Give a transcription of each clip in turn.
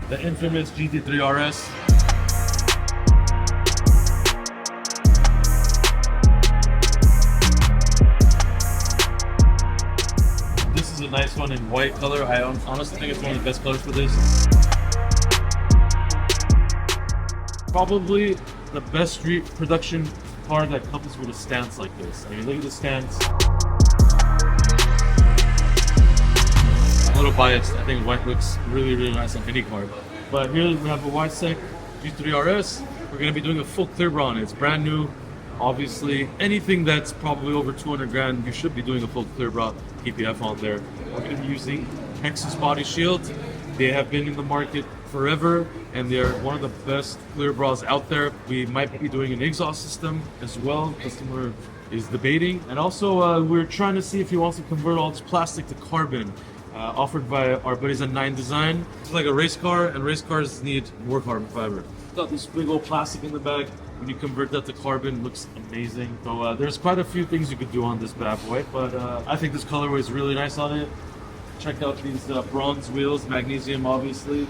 the infamous GT3 RS. This is a nice one in white color. I honestly think it's one of the best colors for this. Probably the best street production car that comes with a stance like this. I mean, look at the stance. I'm a little biased. I think white looks really, really nice on any car. But here we have a WideStar GT3 RS. We're going to be doing a full clear bra on it. It's brand new. Obviously, anything that's probably over 200 grand, you should be doing a full clear bra PPF on there. We're going to be using Texas Body Shield. They have been in the market forever, and they're one of the best clear bras out there. We might be doing an exhaust system as well. Customer is debating. And also, we're trying to see if he wants to convert all this plastic to carbon, offered by our buddies at 9 Design. It's like a race car, and race cars need more carbon fiber. Got this big old plastic in the back. When you convert that to carbon, it looks amazing. So there's quite a few things you could do on this bad boy, but I think this colorway is really nice on it. Check out these bronze wheels, magnesium obviously.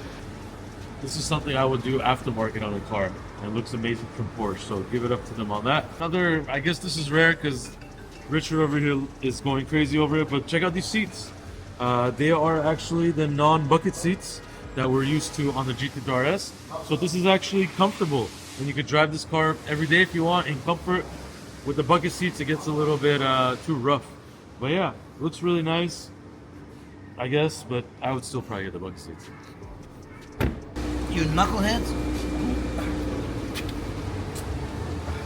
This is something I would do aftermarket on a car, and it looks amazing from Porsche, so give it up to them on that. Another, I guess this is rare because Richard over here is going crazy over it, but check out these seats. They are actually the non-bucket seats that we're used to on the GT3 RS. So this is actually comfortable, and you could drive this car every day if you want in comfort. With the bucket seats, it gets a little bit too rough. But yeah, looks really nice, I guess, but I would still probably get the bucket seats. You knuckleheads?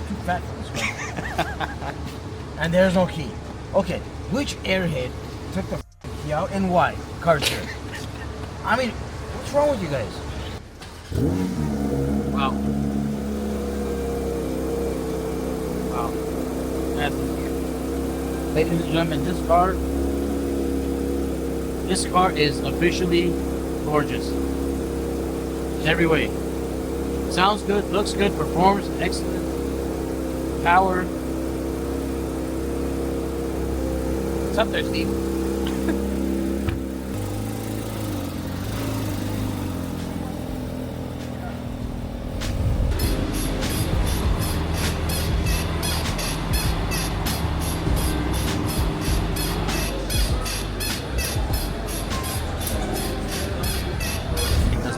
Too fat for this one. And there's no key. Okay, which airhead took the key out and why? Card here. I mean, what's wrong with you guys? Wow. Wow. And ladies and gentlemen, this car is officially gorgeous. In every way. Sounds good, looks good, performs excellent. Power. What's up there, Steve?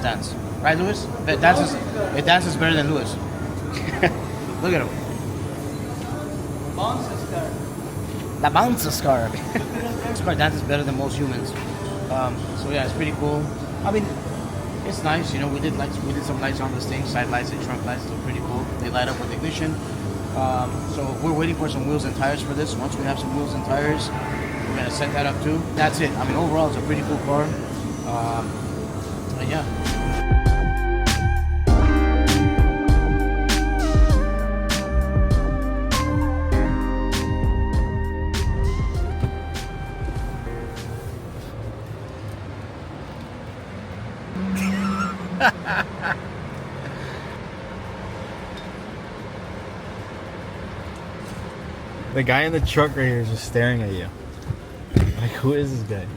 Dance. Right, Lewis? It dances better than Lewis. Look at him. The bounce car. This car dances better than most humans. So yeah, it's pretty cool. I mean, it's nice. You know, we did some lights on this thing, side lights and trunk lights. They're pretty cool. They light up with ignition. So we're waiting for some wheels and tires for this. Once we have some wheels and tires, we're gonna set that up too. That's it. I mean, overall, it's a pretty cool car. Yeah. The guy in the truck right here is just staring at you. Like, who is this guy?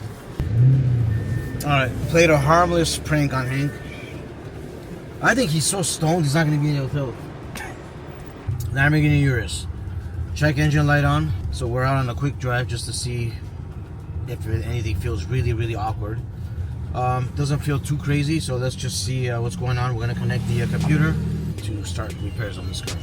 Alright, played a harmless prank on Hank. I think he's so stoned he's not going to be able to tell. Lamborghini URUS. Check engine light on. So we're out on a quick drive just to see if anything feels really, really awkward. Doesn't feel too crazy, so let's just see what's going on. We're going to connect the computer to start repairs on this car.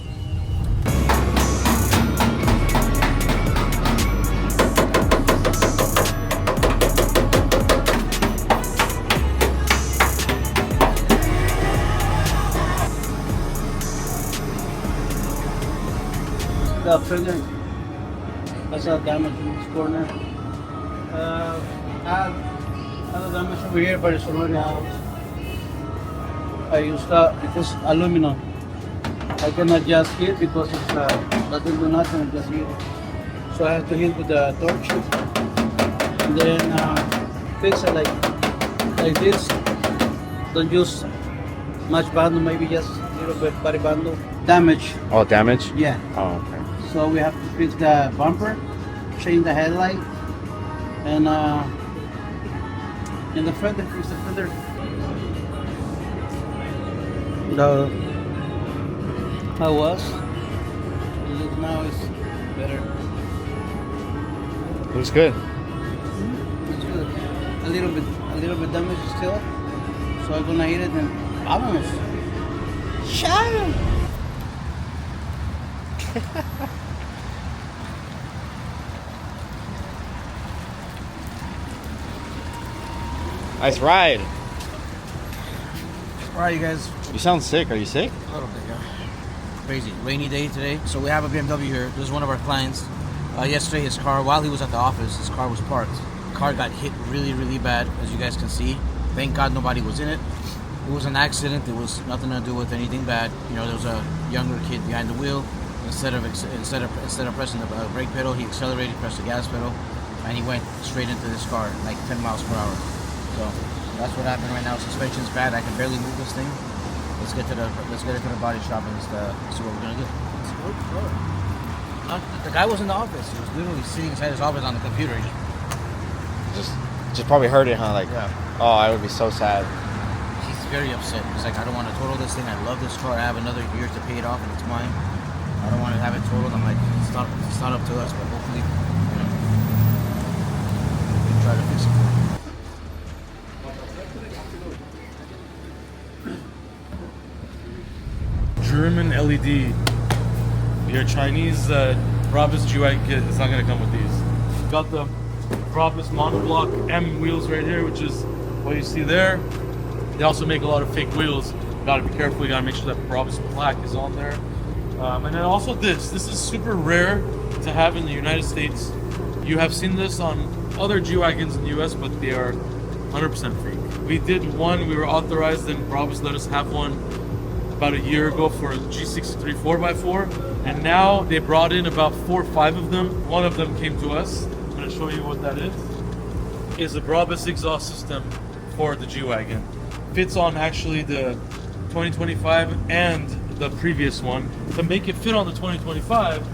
The fender has a damage in this corner. I have a damage over here, but it's already out. I used it is aluminum. I can adjust here because it's doesn't do nothing just here. So I have to hit with the torch and then fix it like this. Don't use much bundle, maybe just a little bit body bundle. Damage. Oh, damage? Yeah. Oh, okay. So we have to fix the bumper, change the headlight, and in the front, fix the fender. the I was. Look, now it's better. Looks good. It's good. A little bit damage still. So I'm gonna hit it and vámonos. Ciao. Nice ride. Alright, you guys. You sound sick. Are you sick? A little bit, yeah. Crazy. Rainy day today. So we have a BMW here. This is one of our clients. Yesterday, his car, while he was at the office, his car was parked. The car got hit really, really bad, as you guys can see. Thank God nobody was in it. It was an accident. It was nothing to do with anything bad. You know, there was a younger kid behind the wheel. Instead of pressing the brake pedal, he accelerated, pressed the gas pedal, and he went straight into this car, like 10 miles per hour. So that's what happened right now. Suspension's bad. I can barely move this thing. Let's get it to the body shop and see what we're gonna do. The guy was in the office. He was literally sitting inside his office on the computer. Just probably heard it, huh? Like, Yeah. oh, I would be so sad. He's very upset. He's like, I don't want to total this thing. I love this car. I have another year to pay it off, and it's mine. I don't want to have it totaled. I'm like, it's not up to us, but hopefully, you know, we can try to fix it for you. German LED. Your Chinese Brabus GY kit is not going to come with these. Got the Brabus monoblock M wheels right here, which is what you see there. They also make a lot of fake wheels. Got to be careful. You got to make sure that Brabus plaque is on there. And then also this is super rare to have in the United States. You have seen this on other G-Wagons in the US, but they are 100% fake. We did one, we were authorized, and Brabus let us have one about a year ago for a G63 4x4, and now they brought in about 4 or 5 of them. One of them came to us. I'm going to show you what that is. It's a Brabus exhaust system for the G-Wagon. Fits on actually the 2025 and the previous one. To make it fit on the 2025,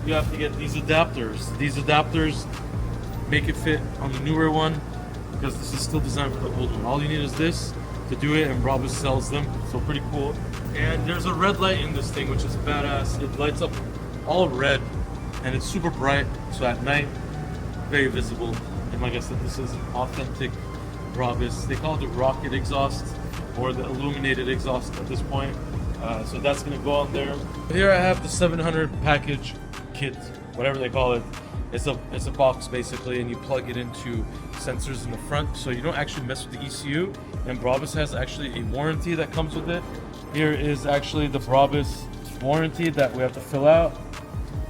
you have to get these adapters. These adapters make it fit on the newer one because this is still designed for the old one. All you need is this to do it, and Brabus sells them, so pretty cool. And there's a red light in this thing, which is badass. It lights up all red, and it's super bright, so at night, very visible. And like I said, this is authentic Brabus. They call it the rocket exhaust, or the illuminated exhaust at this point. So that's gonna go on there. Here I have the 700 package kit, whatever they call it. It's a box basically, and you plug it into sensors in the front, so you don't actually mess with the ECU. And Brabus has actually a warranty that comes with it. Here is actually the Brabus warranty that we have to fill out.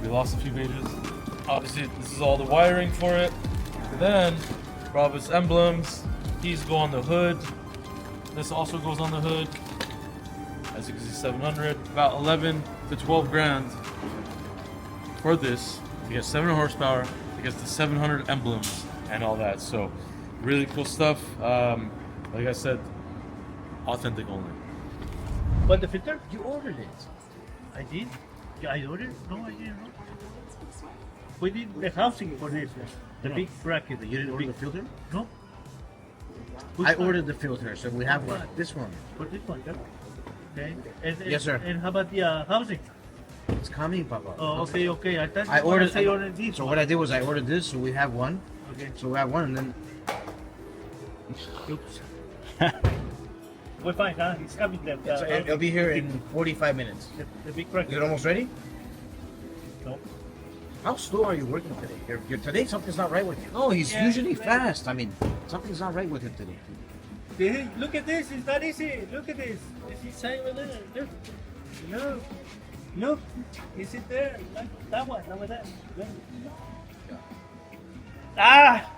We lost a few pages. Obviously, this is all the wiring for it. And then Brabus emblems. These go on the hood. This also goes on the hood. As you can see, 700, about 11 to 12 grand for this. You get 700 horsepower, you get the 700 emblems and all that. So really cool stuff. Like I said, authentic only. But the filter, you ordered it. I did. Yeah, I ordered. No, I didn't. Know. We did the housing for this. The big bracket. You didn't order the filter? No. I ordered the filter, so we have one. This one. For this one, yeah. Okay. And, Yes, sir. And how about the housing? It's coming, Papa. Oh, okay, okay. I thought I you ordered. say ordered this. So what I did was I ordered this, so we have one. Okay. So we have one, and then Oops. We're fine, huh? It's coming there. so it'll be here in 45 minutes. The big bracket. Is it almost ready? No. How slow are you working today? Today something's not right with you. No, he's usually fast. I mean, something's not right with him today. Hey, look at this. It's not easy. Look at this. It's inside over there. Look. Look. Look. Is it there? That one. Over there. Look. Ah!